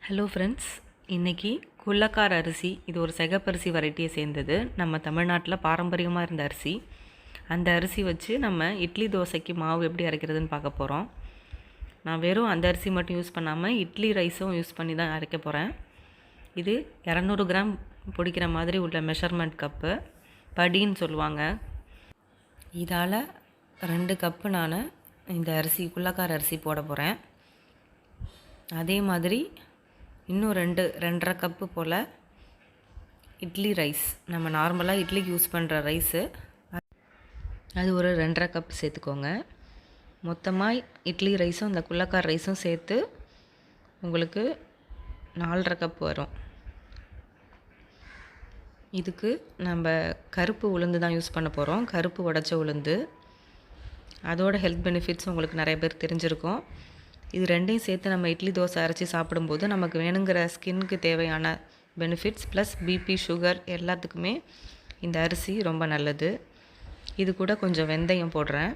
Hello friends, இன்றைக்கி குள்ளக்கார அரிசி, இது ஒரு சிகப்பரிசி வெரைட்டியை சேர்ந்தது. நம்ம தமிழ்நாட்டில் பாரம்பரியமாக இருந்த அரிசி. அந்த அரிசி வச்சு நம்ம இட்லி தோசைக்கு மாவு எப்படி அரைக்கிறதுன்னு பார்க்க போகிறோம். நான் வெறும் அந்த அரிசி மட்டும் யூஸ் பண்ணாமல் இட்லி ரைஸும் யூஸ் பண்ணி தான் அரைக்க போகிறேன். இது 200 கிராம் பிடிக்கிற மாதிரி உள்ள மெஷர்மெண்ட் கப்பு, படின்னு சொல்லுவாங்க. இதால் 2 கப்பு நான் இந்த அரிசி குள்ளக்கார அரிசி போட போகிறேன். அதே மாதிரி இன்னும் 2.5 கப்பு போல் இட்லி ரைஸ், நம்ம நார்மலாக இட்லிக்கு யூஸ் பண்ணுற ரைஸு, அது ஒரு 2.5 கப் சேர்த்துக்கோங்க. மொத்தமாக இட்லி ரைஸும் இந்த குள்ளக்கார ரைஸும் சேர்த்து உங்களுக்கு 4.5 கப் வரும். இதுக்கு நம்ம கருப்பு உளுந்து தான் யூஸ் பண்ண போகிறோம். கருப்பு உடைச்ச உளுந்து. அதோட ஹெல்த் பெனிஃபிட்ஸ் உங்களுக்கு நிறைய பேர் தெரிஞ்சிருக்கும். இது ரெண்டையும் சேர்த்து நம்ம இட்லி தோசை அரைச்சி சாப்பிடும்போது நமக்கு வேணுங்கிற ஸ்கின்னுக்கு தேவையான பெனிஃபிட்ஸ் ப்ளஸ் பிபி சுகர் எல்லாத்துக்குமே இந்த அரிசி ரொம்ப நல்லது. இது கூட கொஞ்சம் வெந்தயம் போடுறேன்.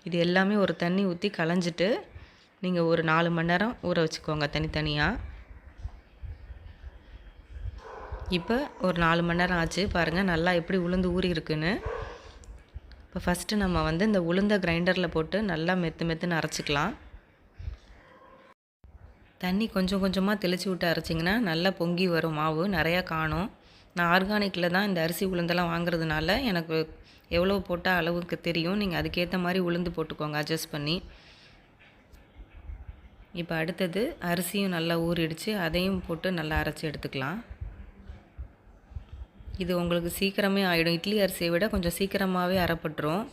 இது எல்லாமே ஒரு தண்ணி ஊற்றி களைஞ்சிட்டு நீங்கள் ஒரு 4 மணி நேரம் ஊற வச்சுக்கோங்க தனித்தனியாக. இப்போ ஒரு 4 மணி நேரம் ஆச்சு. பாருங்கள் நல்லா எப்படி உளுந்து ஊறி இருக்குன்னு. இப்போ ஃபஸ்ட்டு நம்ம இந்த உளுந்தை கிரைண்டரில் போட்டு நல்லா மெத்துன்னு அரைச்சிக்கலாம். தண்ணி கொஞ்சம் கொஞ்சமாக தெளித்து விட்டு அரைச்சிங்கன்னா நல்லா பொங்கி வரும் மாவு, நிறையா காணும். நான் ஆர்கானிக்கில் தான் இந்த அரிசி உளுந்தெல்லாம் வாங்குறதுனால எனக்கு எவ்வளோ போட்டால் அளவுக்கு தெரியும். நீங்கள் அதுக்கேற்ற மாதிரி உளுந்து போட்டுக்கோங்க அட்ஜஸ்ட் பண்ணி. இப்போ அடுத்தது அரிசியும் நல்லா ஊறிடுச்சு, அதையும் போட்டு நல்லா அரைச்சி எடுத்துக்கலாம். இது உங்களுக்கு சீக்கிரமே ஆகிடும். இட்லி அரிசியை விட கொஞ்சம் சீக்கிரமாகவே அரைப்பட்டுரும்.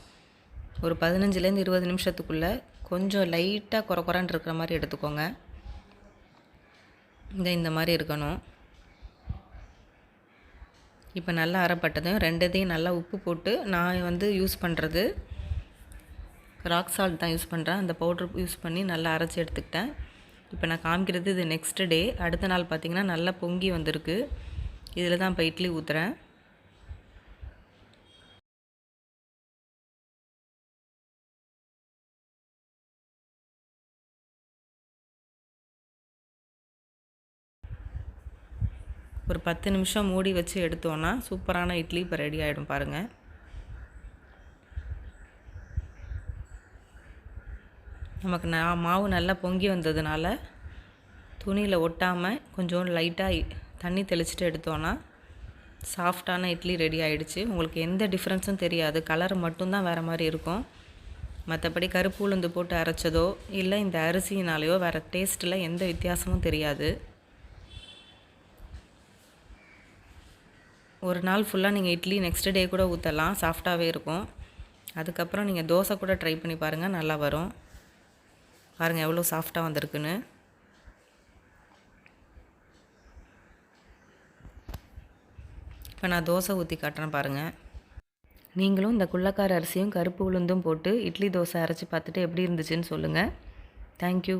ஒரு 15லேருந்து 20 நிமிஷத்துக்குள்ளே கொஞ்சம் லைட்டாக குறக்குறன்னு இருக்கிற மாதிரி எடுத்துக்கோங்க. இந்த மாதிரி இருக்கணும். இப்போ நல்லா அரைப்பட்டதும் ரெண்டத்தையும் நல்லா உப்பு போட்டு, நான் யூஸ் பண்ணுறது ராக் சால்ட் தான் யூஸ் பண்ணுறேன். அந்த பவுட்ரு யூஸ் பண்ணி நல்லா அரைச்சி எடுத்துக்கிட்டேன். இப்போ நான் காமிக்கிறது இது நெக்ஸ்ட் டே. அடுத்த நாள் பார்த்திங்கன்னா நல்லா பொங்கி வந்திருக்கு. இதில் தான் இப்போ இட்லி ஊற்றுறேன். ஒரு 10 நிமிஷம் மூடி வச்சு எடுத்தோன்னா சூப்பரான இட்லி இப்போ ரெடி ஆகிடும் பாருங்கள். நமக்கு மாவு நல்லா பொங்கி வந்ததுனால துணியில் ஒட்டாமல் கொஞ்சம் லைட்டாக தண்ணி தெளிச்சுட்டு எடுத்தோன்னா சாஃப்டான இட்லி ரெடி ஆகிடுச்சு. உங்களுக்கு எந்த டிஃப்ரென்ஸும் தெரியாது. கலர் மட்டும்தான் வேறு மாதிரி இருக்கும். மற்றபடி கருப்பு உளுந்து போட்டு அரைச்சதோ இல்லை இந்த அரிசினாலேயோ வேறு டேஸ்ட்டில் எந்த வித்தியாசமும் தெரியாது. ஒரு நாள் ஃபுல்லாக நீங்கள் இட்லி நெக்ஸ்ட் டே கூட ஊற்றலாம், சாஃப்டாகவே இருக்கும். அதுக்கப்புறம் நீங்கள் தோசை கூட ட்ரை பண்ணி பாருங்கள், நல்லா வரும். பாருங்கள் எவ்வளோ சாஃப்டாக வந்திருக்குன்னு. இப்போ நான் தோசை ஊற்றி காட்டுறேன் பாருங்கள். நீங்களும் இந்த குள்ளக்கார அரிசியும் கருப்பு உளுந்தும் போட்டு இட்லி தோசை அரைச்சி பார்த்துட்டு எப்படி இருந்துச்சுன்னு சொல்லுங்கள். தேங்க்யூ.